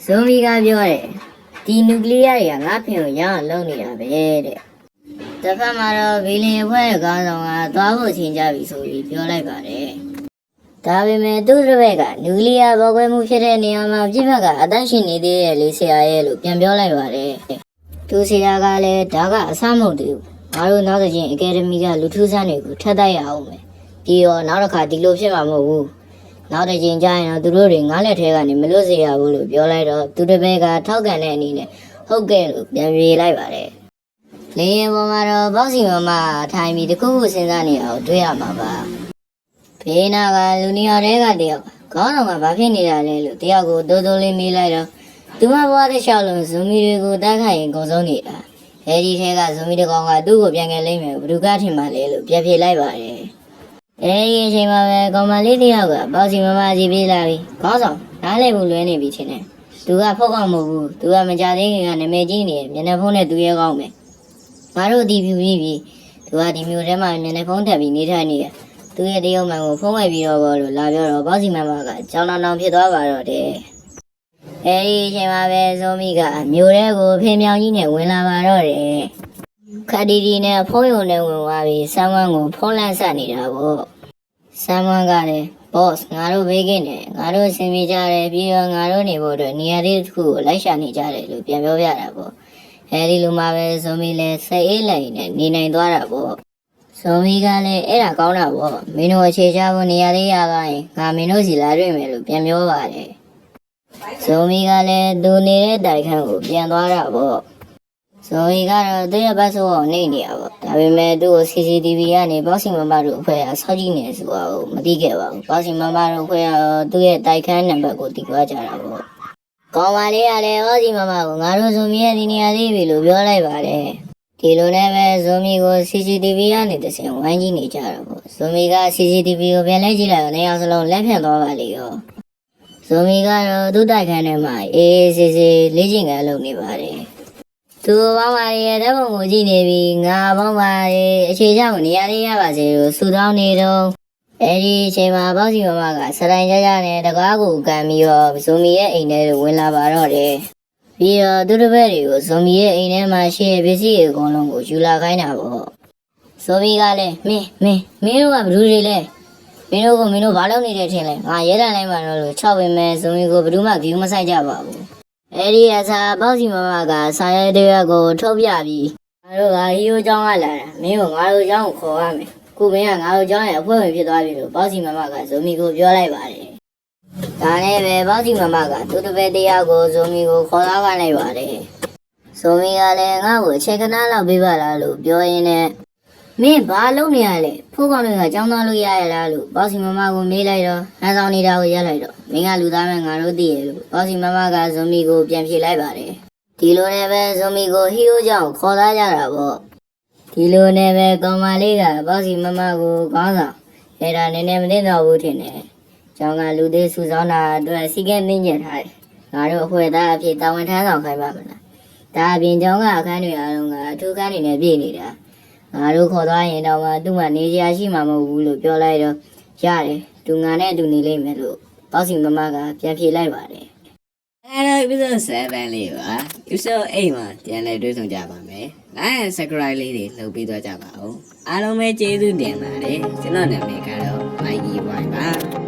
ဇွန်မီကပြောတယ်ဒီနျူကလ িয়ার တွေကငါဖင်ကိုရအောင်လုပ်နေတာပဲတဲ့တစ်ဖက်မှာတော့ဘီလင်အဖွဲ့ရဲ့ခေါင်းဆောင်ကသွားဖို့ချိန်ကြပြီဆိုပြီးပြောလိုက်ပါတယ်ဒါပေမဲ့သူ့တစ်ဘက်ကနျူကလ িয়ার ပေါက်ကွဲမှုဖြစ်တဲ့နေရာမှာပြစ်ဖက်ကအတန့်ရှင်နေသေးတဲ့လေဆရာရဲ့လို့ပြန်ပြောလိုက်ပါတယ်သူဆရာကလည်းဒါကအဆမဟုတ်သေးဘူးငါတို့နောက်တစ်ချိန်အကယ်ဒမီကလူထူးဆန်းတွေကိုထပ်တိုက်ရအောင်မယ်ပြီးတော့နောက်တစ်ခါဒီလိုဖြစ်မှာမဟုတ်ဘူးနောက်တစ်ချိန်ကျရင်တော့သူတို့တွေငါးလက်ထဲကနေမလွတ်စေရဘူးလို့ပြောလိုက်တော့သူတစ်ဘက်ကထောက်ကန်တဲ့အနေနဲ့ဟုတ်ကဲ့လို့ပြန်ပြေးလိုက်ပါတယ်လေရင်ပေါ်မှာတော့ဘောက်စီမမထိုင်ပြီးတခုခုစဉ်းစားနေတာကိုတွေ့ရမှာပါဘေးနာကလူနေရာတွေကတယောက်ခေါင်းတော်ကဘာဖြစ်နေတာလဲလို့တယောက်ကိုတိုးတိုးလေးမေးလိုက်တော့သူမဘွားတဲ့လျှောက်လုံးဇွန်မီတွေကိုတိုက်ခိုက်ရင်ကုန်ဆုံးနေတာအဲဒီထဲကဇွန်မီတကောင်ကသူ့ကိုပြန်ခဲ့လိမ့်မယ်ဘယ်သူကထင်မှလဲလို့ပြန်ပြေးလိုက်ပါတယ်အဲဒီအချိန်မှာပဲကောင်မလေးတယောက်ကဘောက်စီမမကြီးပြေးလာပြီးခေါင်းဆောင်နားလည်ဖို့လွဲနေပြီထင်တယ်သူကဖုတ်ကောင်မဟုတ်ဘူးသူကမကြသေးခင်ကနာမည်ကြီးနေမျက်နှာဖုံးနဲ့သူရဲ့ကောင်းပဲငါတို့အတီးပြူပြီးပြီသူကဒီမျိုးထဲမှာမျက်နှာဖုံးထပ်ပြီးနေထိုင်နေတယ်သူရဲ့တရုတ်မှန်ကိုဖုံးဝဲပြီးတော့ဘောလို့လာပြောတော့ဘောက်စီမမကကြောင်တောင်ဖြစ်သွားပါတော့တယ်အဲဒီအချိန်မှာပဲဇွန်မီကမျိုးထဲကိုဖေမြောင်ကြီးနဲ့ဝင်လာပါတော့တယ်ခါဒီဒီနဲ့ဖုံးယုံနဲ့ဝင်သွားပြီးဆမ်ဝမ်ကိုဖုံးလန့်ဆက်နေတာပေါ့ဆမ်ဝမ်ကလည်းဘော့စ်ငါတို့ဘေးကင်းတယ်ငါတို့ဆင်ပြေကြတယ်ပြီးတော့ငါတို့နေဖို့အတွက်နေရာလေးတစ်ခုကိုလိုက်ရှာနေကြတယ်လို့ပြန်ပြောပြတာပေါ့အဲဒီလိုမှပဲဇွန်မီလည်းစိတ်အေးလိုက်နဲ့နေနိုင်သွားတာပေါ့ဇွန်မီကလည်းအဲ့ဒါကောင်းတာပေါ့မင်းတို့အခြေချဖို့နေရာလေးရပါရင်ငါမင်းတို့စီလာတွေ့မယ်လို့ပြန်ပြောပါတယ်ဇွန်မီကလည်းသူနေတဲ့တိုက်ခန်းကိုပြန်သွားတာပေါ့ဇွန်မီကတော့သူ့ရဲ့ဘတ်ဆိုးအောင်နေနေရပေါ့ဒါပေမဲ့သူ့ကို CCTV ကနေဘောက်စီမမတို့အဖွဲ့ကစောင့်ကြည့်နေဆိုတော့မသိခဲ့ပါဘူးဘောက်စီမမတို့အဖွဲ့ကသူ့ရဲ့တိုက်ခန်းနံပါတ်ကိုတည်သွားကြတာပေါ့ကောင်မလေးကလည်းဘောက်စီမမကိုငါတို့ဇွန်မီရဲ့ဒီနေရာလေးပြီလို့ပြောလိုက်ပါတယ်ဒီလိုနဲ့ပဲဇွန်မီကို CCTV ကနေတဆင့်ဝိုင်းကြည့်နေကြတာပေါ့ဇွန်မီက CCTV ကိုပြန်လဲကြည့်လိုက်တော့နေရာစလုံးလက်ဖြန့်သွားပါလေရောဇွန်မီကတော့သူ့တိုက်ခန်းထဲမှာအေးဆေးဆေးလေ့ကျင့်ခန်းလုပ်နေပါတယ်သူဘောင်းပါရဲ့ဓာတ်ပုံကိုကြည့်နေပြီးငါဘောင်းပါရဲ့အခြေချကိုနေရာလေးရပါစေလို့ဆူတောင်းနေတော့အဲဒီအချိန်မှာဘောက်စီမမကစတိုင်ကြကြနဲ့တကားကိုကန်ပြီးတော့ဇွန်မီရဲ့အိမ်ထဲကိုဝင်လာပါတော့တယ်ပြီးတော့သူတစ်ပည့်တွေကိုဇွန်မီရဲ့အိမ်ထဲမှာရှိတဲ့ပစ္စည်းတွေအကုန်လုံးကိုယူလာခိုင်းတာပေါ့ဇွန်မီကလည်းမင်းတို့ကဘယ်သူတွေလဲမင်းတို့ဘာလုပ်နေတယ်ထင်လဲငါရဲတန်လိုက်မှတော့လို့6ပင်မဲ့ဇွန်မီကိုဘယ်သူမှဂီးမဆိုင်ကြပါဘူးအဲဒီအစားဘောက်စီမမကစာရဲတရွက်ကိုထုတ်ပြပြီးငါတို့ကဟီယိုကျောင်းကလာတာမင်းကိုငါတို့ကျောင်းကိုခေါ်ရမယ်ခုမင်းကငါတို့ကျောင်းရဲ့အဖွဲ့ဝင်ဖြစ်သွားပြီလို့ဘောက်စီမမကဇွန်မီကိုပြောလိုက်ပါတယ်ဒါနဲ့ပဲဘောက်စီမမကသူတစ်ပည့်တရားကိုဇွန်မီကိုခေါ်သွားခိုင်းလိုက်ပါတယ်ဇွန်မီကလည်းငါ့ကိုအချိန်ခဏလောက်ပေးပါလားလို့ပြောရင်းနဲ့မင်းဘာလုပ်နေရလဲဖိုးကောင်တွေကကျောင်းသားလို့ရရလားလို့ဘောက်စီမမကိုမေးလိုက်တော့ဟန်ဆောင်နေတာကိုရက်လိုက်တော့မင်းကလူသားမဲ့ငါတို့သိရလို့ဘောက်စီမမကဇွန်မီကိုပြန်ဖြေလိုက်ပါတယ်ဒီလိုနဲ့ပဲဇွန်မီကိုဟီယိုကျောင်းခေါ်သားကြတာပေါ့ဒီလိုနဲ့ပဲကောင်မလေးကဘောက်စီမမကိုခေါင်းဆောင်အဲ့ဒါနည်းနည်းမသိတော့ဘူးထင်တယ်ကျောင်းကလူသေးစုဆောင်းတာအတွက်စီကဲသိညက်ထားတယ်ငါတို့အဖွဲ့သားအဖြစ်တာဝန်ထမ်းဆောင်ခိုင်းပါမလားဒါအပြင်ကျောင်းကအခန်းတွေအားလုံးကအထူးခန်းတွေနဲ့ပြည့်နေတာငါတို့ခေါ်သွားရင်တော့မှသူ့မှာနေရာရှိမှာမဟုတ်ဘူးလို့ပြောလိုက်တော့ရတယ်သူငါနဲ့အတူနေလိမ့်မယ်လို့ဘောက်စီမမကပြန်ဖြေလိုက်ပါတယ်အဲ့တော့ episode 7လေးပါ episode 8မှာပြန်လည်တွေ့ဆုံကြပါမယ်။ like and subscribe လေးတွေလုပ်ပြီးတော့ကြပါဦး။အားလုံးပဲကျေးဇူးတင်ပါတယ်။ကျွန်တော်နာမည်ကတော့ Mikey Boy ပါ။